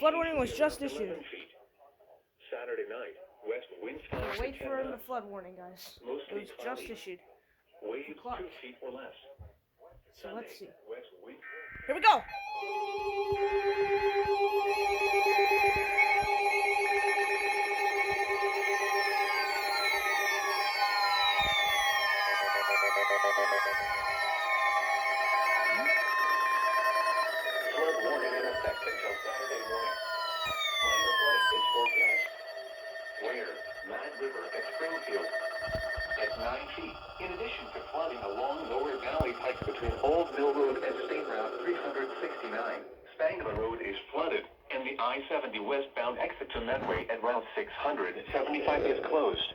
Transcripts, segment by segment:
Flood warning was just issued. Saturday night, west winds 5 to 10 Wait for the knots. flood warning, guys. Mostly It was just cloudy. issued. Waves 2 Clark. feet or less. So Sunday, let's see. west wind. Here we go! Flood warning in effect until Saturday morning. Minor flooding is forecast. Where? Mad River at Springfield. At 9 feet. In addition to flooding along Lower Valley Pike between Old Mill Road and State Route 369. Spangler Road is flooded, and the I-70 westbound exit to Medway at Route 675 is closed.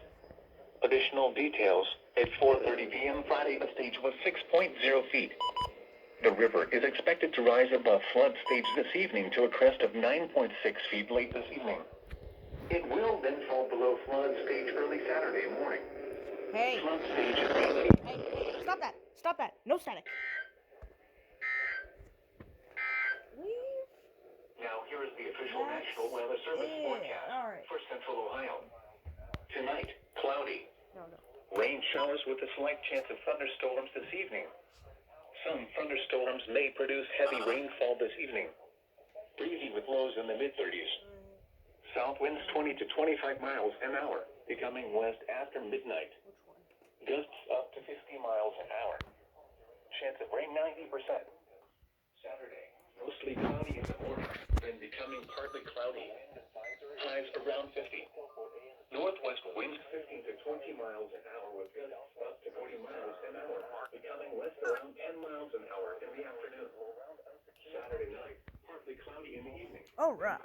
Additional details. At 4:30 p.m. Friday, the stage was 6.0 feet. The river is expected to rise above flood stage this evening to a crest of 9.6 feet late this evening. It will then fall below flood stage early Saturday morning. Hey! Flood stage is 8 feet. Hey! Stop that! Stop that! No static! Leave. Now here is the official National Weather Service forecast for Central Ohio. Tonight, cloudy. No. Rain showers with a slight chance of thunderstorms this evening. Some thunderstorms may produce heavy rainfall this evening. Breezy with lows in the mid-30s. South winds 20 to 25 miles an hour, becoming west after midnight. Which one? Gusts up to 50 miles an hour. Chance of rain 90%. Saturday, mostly cloudy in the morning, then becoming partly cloudy. Highs around 50. Northwest winds 15 to 20 miles an hour with gusts up to 40 miles an hour, becoming west around 10 miles an hour in the afternoon. Saturday night, partly cloudy in the evening. Alright.